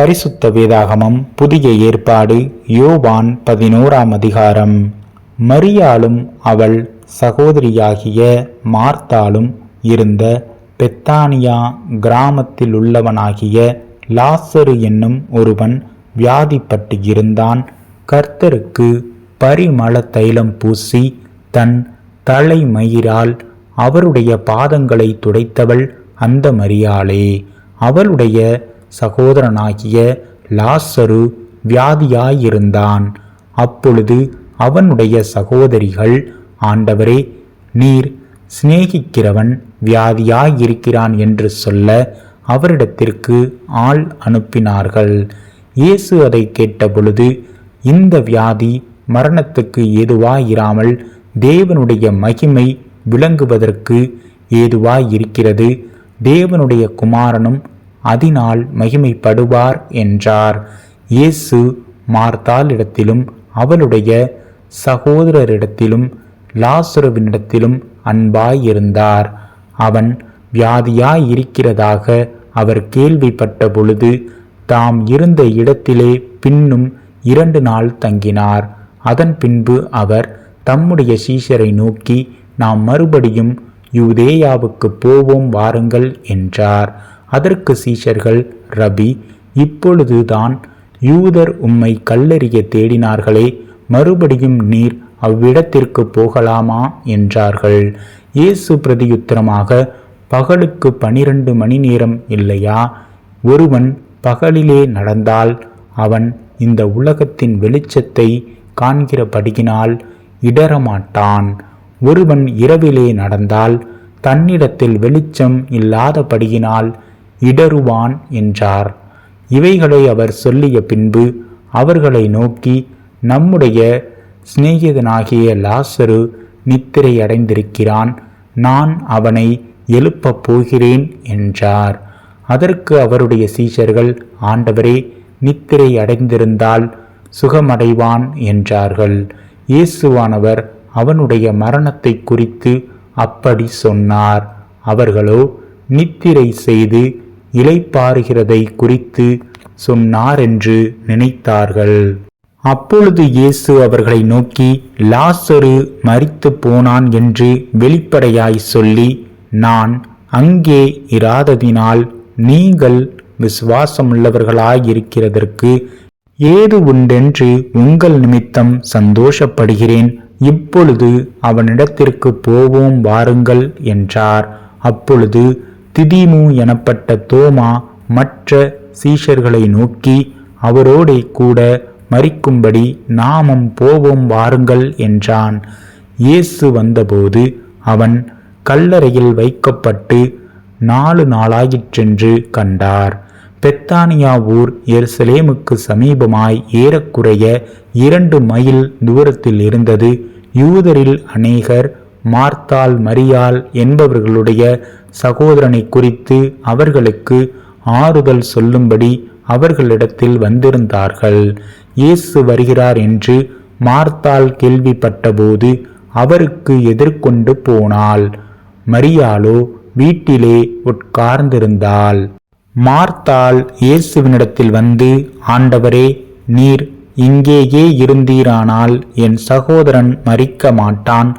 பரிசுத்த வேதாகமம் புதிய ஏற்பாடு யோவான் 11ஆம் அதிகாரம். மரியாளும் அவள் சகோதரியாகிய மார்த்தாளும் இருந்த பெத்தானியா கிராமத்தில் உள்ளவனாகிய லாசரு என்னும் ஒருவன் வியாதிப்பட்டு இருந்தான். கர்த்தருக்கு பரிமள தைலம் பூசி தன் தலைமயிரால் அவருடைய பாதங்களை துடைத்தவள் அந்த மரியாளே. அவளுடைய சகோதரனாகிய லாசரு வியாதியாயிருந்தான். அப்பொழுது அவனுடைய சகோதரிகள், ஆண்டவரே, நீர் சிநேகிக்கிறவன் வியாதியாயிருக்கிறான் என்று சொல்ல அவரிடத்திற்கு ஆள் அனுப்பினார்கள். இயேசு அதை கேட்டபொழுது, இந்த வியாதி மரணத்துக்கு ஏதுவாயிராமல் தேவனுடைய மகிமை விளங்குவதற்கு ஏதுவாயிருக்கிறது. தேவனுடைய குமாரனும் அதனால் மகிமைப்படுவார் என்றார். இயேசு மார்த்தாளிடத்திலும் அவளுடைய சகோதரரிடத்திலும் லாசருவினிடத்திலும் அன்பாயிருந்தார். அவன் வியாதியாயிருக்கிறதாக அவர் கேள்விப்பட்ட பொழுது தாம் இருந்த இடத்திலே பின்னும் 2 நாள் தங்கினார். அதன் பின்பு அவர் தம்முடைய சீஷரை நோக்கி, நாம் மறுபடியும் யூதேயாவுக்கு போவோம் வாருங்கள் என்றார். அதற்கு சீஷர்கள், ரபி, இப்பொழுதுதான் யூதர் உம்மை கல்லெறிய தேடினார்களே, மறுபடியும் நீர் அவ்விடத்திற்கு போகலாமா என்றார்கள். இயேசு பிரதியுத்தரமாக, பகலுக்கு 12 மணி நேரம் இல்லையா? ஒருவன் பகலிலே நடந்தால் அவன் இந்த உலகத்தின் வெளிச்சத்தை காண்கிறபடியினால் இடரமாட்டான். ஒருவன் இரவிலே நடந்தால் தன்னிடத்தில் வெளிச்சம் இல்லாதபடியினால் இடருவான் என்றார். இவைகளை அவர் சொல்லிய பின்பு அவர்களை நோக்கி, நம்முடைய சிநேகிதனாகிய லாசரு நித்திரை அடைந்திருக்கிறான், நான் அவனை எழுப்பப் போகிறேன் என்றார். அதற்கு அவருடைய சீஷர்கள், ஆண்டவரே, நித்திரை அடைந்திருந்தால் சுகமடைவான் என்றார்கள். இயேசுவானவர் அவனுடைய மரணத்தை குறித்து அப்படி சொன்னார். அவர்களோ நித்திரை செய்து இளைப்பாறுகிறதை குறித்து சொன்னார் என்று நினைத்தார்கள். அப்பொழுது இயேசு அவர்களை நோக்கி, லாசரு மரித்து போனான் என்று வெளிப்படையாய் சொல்லி, நான் அங்கே இராததினால் நீங்கள் விசுவாசமுள்ளவர்களாயிருக்கிறதற்கு ஏது உண்டென்று உங்கள் நிமித்தம் சந்தோஷப்படுகிறேன். இப்பொழுது அவனிடத்திற்கு போவோம் வாருங்கள் என்றார். அப்பொழுது திதிமு எனப்பட்ட தோமா மற்ற சீஷர்களை நோக்கி, அவரோடே கூட மரிக்கும்படி நாமும் போவோம் வாருங்கள் என்றான். இயேசு வந்தபோது அவன் கல்லறையில் வைக்கப்பட்டு 4 நாளாயிற்றென்று கண்டார். பெத்தானியா ஊர் எருசலேமுக்கு சமீபமாய் ஏறக்குறைய 2 மைல் தூரத்தில் இருந்தது. யூதரில் அநேகர் மார்த்தாள் மரியாள் என்பவர்களுடைய சகோதரனை குறித்து அவர்களுக்கு ஆறுதல் சொல்லும்படி அவர்களிடத்தில் வந்திருந்தார்கள். இயேசு வருகிறார் என்று மார்த்தாள் கேள்விப்பட்டபோது அவருக்கு எதிர்கொண்டு போனாள். மரியாளோ வீட்டிலே உட்கார்ந்திருந்தாள். மார்த்தாள் இயேசுவினிடத்தில் வந்து, ஆண்டவரே, நீர் இங்கேயே இருந்தீரானால் என் சகோதரன் மரிக்க மாட்டான்.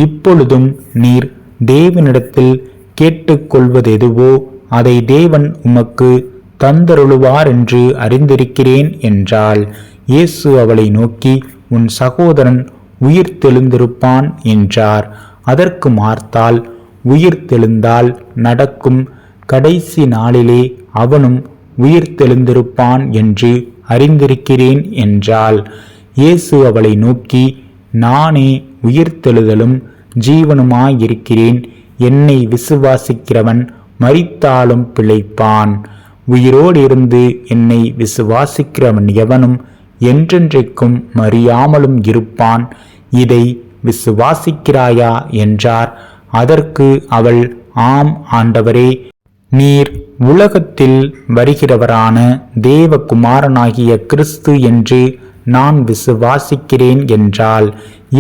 இப்பொழுதும் நீர் தேவனிடத்தில் கேட்டுக்கொள்வதெதுவோ அதை தேவன் உமக்கு தந்தருளுவார் என்று அறிந்திருக்கிறேன் என்றாள். இயேசு அவளை நோக்கி, உன் சகோதரன் உயிர்த்தெழுந்திருப்பான் என்றார். அதற்கு மார்த்தாள், உயிர்த்தெழுந்தால் நடக்கும் கடைசி நாளிலே அவனும் உயிர்த்தெழுந்திருப்பான் என்று அறிந்திருக்கிறேன் என்றாள். இயேசு அவளை நோக்கி, நானே உயிர்த்தெழுதலும் ஜீவனுமாயிருக்கிறேன். என்னை விசுவாசிக்கிறவன் மரித்தாலும் பிழைப்பான். உயிரோடு இருந்து என்னை விசுவாசிக்கிறவன் எவனும் என்றென்றைக்கும் மறியாமலும் இருப்பான். இதை விசுவாசிக்கிறாயா என்றார். அதற்கு அவள், ஆம் ஆண்டவரே, நீர் உலகத்தில் வருகிறவரான தேவகுமாரனாகிய கிறிஸ்து என்று நான் விசுவாசிக்கிறேன் என்றாள்.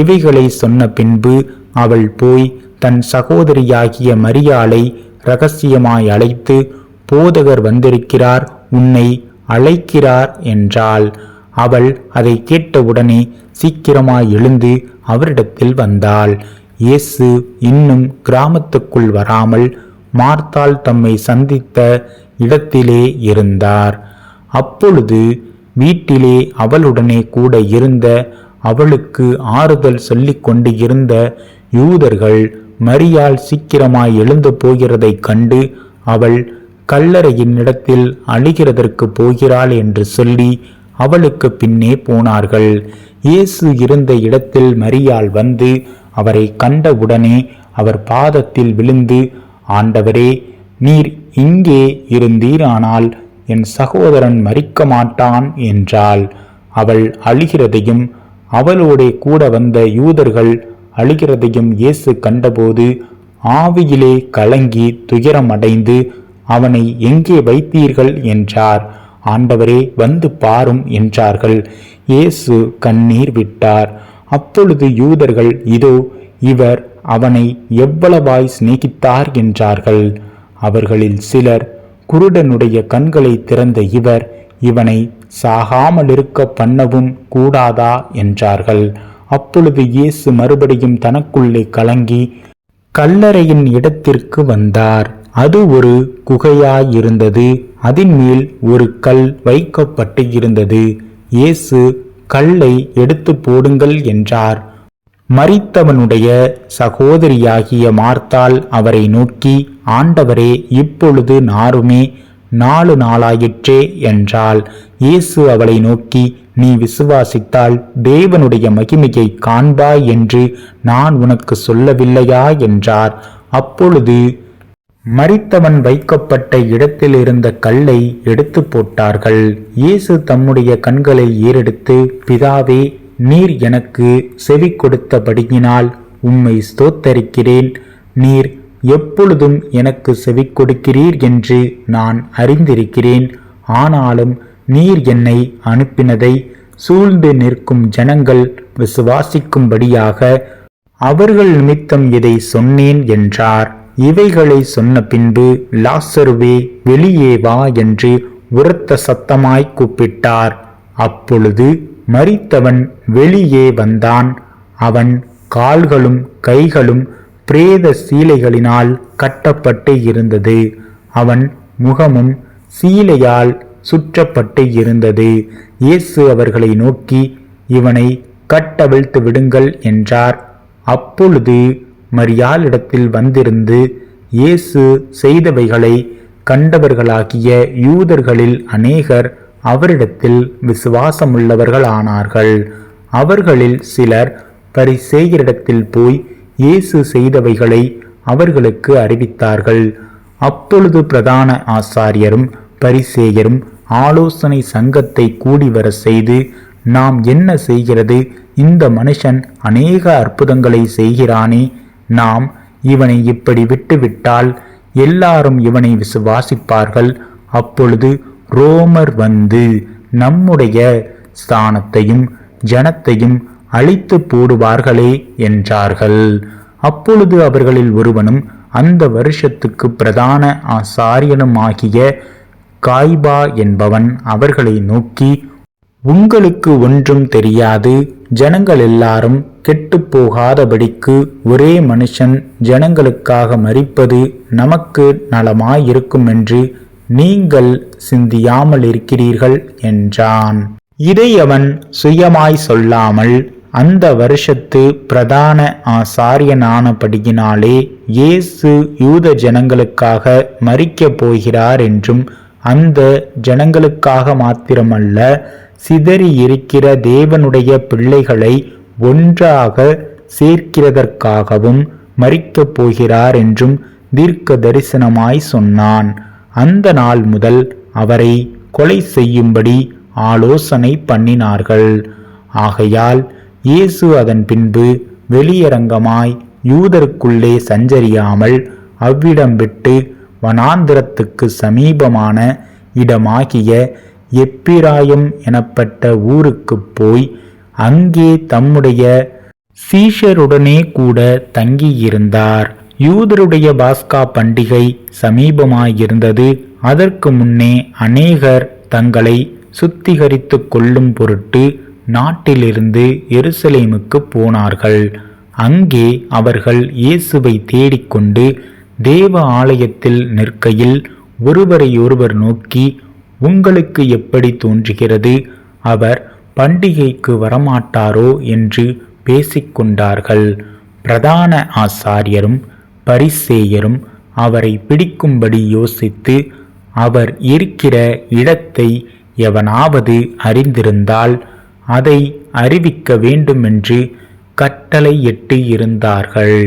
இவைகளை சொன்ன பின்பு அவள் போய் தன் சகோதரியாகிய மரியாளை இரகசியமாய் அழைத்து, போதகர் வந்திருக்கிறார், உன்னை அழைக்கிறார் என்றாள். அவள் அதை கேட்டவுடனே சீக்கிரமாய் எழுந்து அவரிடத்தில் வந்தாள். இயேசு இன்னும் கிராமத்துக்குள் வராமல் மார்த்தாள் தம்மை சந்தித்த இடத்திலே இருந்தார். அப்பொழுது வீட்டிலே அவளுடனே கூட இருந்த, அவளுக்கு ஆறுதல் சொல்லிக் கொண்டு இருந்த யூதர்கள் மரியாள் சீக்கிரமாய் எழுந்து போகிறதை கண்டு, அவள் கல்லறையின் இடத்தில் அழுகிறதற்கு போகிறாள் என்று சொல்லி அவளுக்கு பின்னே போனார்கள். இயேசு இருந்த இடத்தில் மரியாள் வந்து அவரை கண்டவுடனே அவர் பாதத்தில் விழுந்து, ஆண்டவரே, நீர் இங்கே இருந்தீரானால் என் சகோதரன் மரிக்க மாட்டான் என்றாள். அவள் அழுகிறதையும் அவளோடே கூட வந்த யூதர்கள் அழுகிறதையும் இயேசு கண்டபோது ஆவியிலே கலங்கி துயரமடைந்து, அவனை எங்கே வைத்தீர்கள் என்றார். ஆண்டவரே, வந்து பாரும் என்றார்கள். இயேசு கண்ணீர் விட்டார். அப்பொழுது யூதர்கள், இதோ இவர் அவனை எவ்வளவாய் சிநேகித்தார் என்றார்கள். அவர்களில் சிலர், குருடனுடைய கண்களை திறந்த இவர் இவனை சாகாமலிருக்க பண்ணவும் கூடாதா என்றார்கள். அப்பொழுது இயேசு மறுபடியும் தனக்குள்ளே கலங்கி கல்லறையின் இடத்திற்கு வந்தார். அது ஒரு குகையாயிருந்தது. அதன் மேல் ஒரு கல் வைக்கப்பட்டு இருந்தது. இயேசு, கல்லை எடுத்து போடுங்கள் என்றார். மரித்தவனுடைய சகோதரியாகிய மார்த்தாள் அவரை நோக்கி, ஆண்டவரே, இப்பொழுது நாருமே 4 நாளாயிற்றே என்றாள். இயேசு அவளை நோக்கி, நீ விசுவாசித்தால் தேவனுடைய மகிமையை காண்பாய் என்று நான் உனக்கு சொல்லவில்லையா என்றார். அப்பொழுது மரித்தவன் வைக்கப்பட்ட இடத்தில் இருந்த கல்லை எடுத்து போட்டார்கள். இயேசு தம்முடைய கண்களை ஏறெடுத்து, பிதாவே, நீர் எனக்கு செவி கொடுத்தபடியினால் உம்மை ஸ்தோத்தரிக்கிறேன். நீர் எப்பொழுதும் எனக்கு செவி கொடுக்கிறீர் என்று நான் அறிந்திருக்கிறேன். ஆனாலும் நீர் என்னை அனுப்பினதை சூழ்ந்து நிற்கும் ஜனங்கள் விசுவாசிக்கும்படியாக அவர்கள் நிமித்தம் இதை சொன்னேன் என்றார். இவைகளை சொன்ன பின்பு, லாசருவே, வெளியே வா என்று உரத்த சத்தமாய் கூப்பிட்டார். அப்பொழுது மரித்தவன் வெளியே வந்தான். அவன் கால்களும் கைகளும் பிரேத சீலைகளினால் கட்டப்பட்டு இருந்தது. அவன் முகமும் சீலையால் சுற்றப்பட்டு இருந்தது. இயேசு அவர்களை நோக்கி, இவனை கட்டவிழ்த்து விடுங்கள் என்றார். அப்பொழுது மரியாளிடத்தில் வந்திருந்து இயேசு செய்தவைகளை கண்டவர்களாகிய யூதர்களில் அநேகர் அவரிடத்தில் விசுவாசமுள்ளவர்களானார்கள். அவர்களில் சிலர் பரிசேயரிடத்தில் போய் இயேசு செய்தவைகளை அவர்களுக்கு அறிவித்தார்கள். அப்பொழுது பிரதான ஆசாரியரும் பரிசேயரும் ஆலோசனை சங்கத்தை கூடிவர செய்து, நாம் என்ன செய்கிறது? இந்த மனுஷன் அநேக அற்புதங்களை செய்கிறானே. நாம் இவனை இப்படி விட்டுவிட்டால் எல்லாரும் இவனை விசுவாசிப்பார்கள். அப்பொழுது ரோமர் வந்து நம்முடைய ஸ்தானத்தையும் ஜனத்தையும் அழித்து போடுவார்களே என்றார்கள். அப்பொழுது அவர்களில் ஒருவனும் அந்த வருஷத்துக்கு பிரதான ஆசாரியனுமாகிய காய்பா என்பவன் அவர்களை நோக்கி, உங்களுக்கு ஒன்றும் தெரியாது. ஜனங்கள் எல்லாரும் கெட்டு போகாதபடிக்கு ஒரே மனுஷன் ஜனங்களுக்காக மரிப்பது நமக்கு நலமாயிருக்கும் என்று நீங்கள் சிந்தியாமல் இருக்கிறீர்கள் என்றான். இதை அவன் சுயமாய் சொல்லாமல் அந்த வருஷத்து பிரதான ஆசாரியனானபடியினாலே இயேசு யூத ஜனங்களுக்காக மரிக்கப் போகிறார் என்றும், அந்த ஜனங்களுக்காக மாத்திரமல்ல, சிதறி இருக்கிற தேவனுடைய பிள்ளைகளை ஒன்றாக சேர்க்கிறதற்காகவும் மரிக்கப் போகிறார் என்றும் தீர்க்க தரிசனமாய் சொன்னான். அந்த நாள் முதல் அவரை கொலை செய்யும்படி ஆலோசனை பண்ணினார்கள். ஆகையால் இயேசு அதன் பின்பு வெளியரங்கமாய் யூதருக்குள்ளே சஞ்சரியாமல் அவ்விடம் விட்டு வனாந்திரத்துக்கு சமீபமான இடமாகிய எப்பிராயம் எனப்பட்ட ஊருக்கு போய் அங்கே தம்முடைய சீஷருடனே கூட தங்கியிருந்தார். யூதருடைய பாஸ்கா பண்டிகை சமீபமாயிருந்தது. அதற்கு முன்னே அநேகர் தங்களை சுத்திகரித்து கொள்ளும் பொருட்டு நாட்டிலிருந்து எருசலேமுக்கு போனார்கள். அங்கே அவர்கள் இயேசுவை தேடிக்கொண்டு தேவ ஆலயத்தில் நிற்கையில் ஒருவரையொருவர் நோக்கி, உங்களுக்கு எப்படி தோன்றுகிறது, அவர் பண்டிகைக்கு வரமாட்டாரோ என்று பேசிக்கொண்டார்கள். பிரதான ஆசாரியரும் பரிசேயரும் அவரை பிடிக்கும்படி யோசித்து, அவர் இருக்கிற இடத்தை எவனாவது அறிந்திருந்தால் அதை அறிவிக்க வேண்டுமென்று கட்டளையிட்டு இருந்தார்கள்.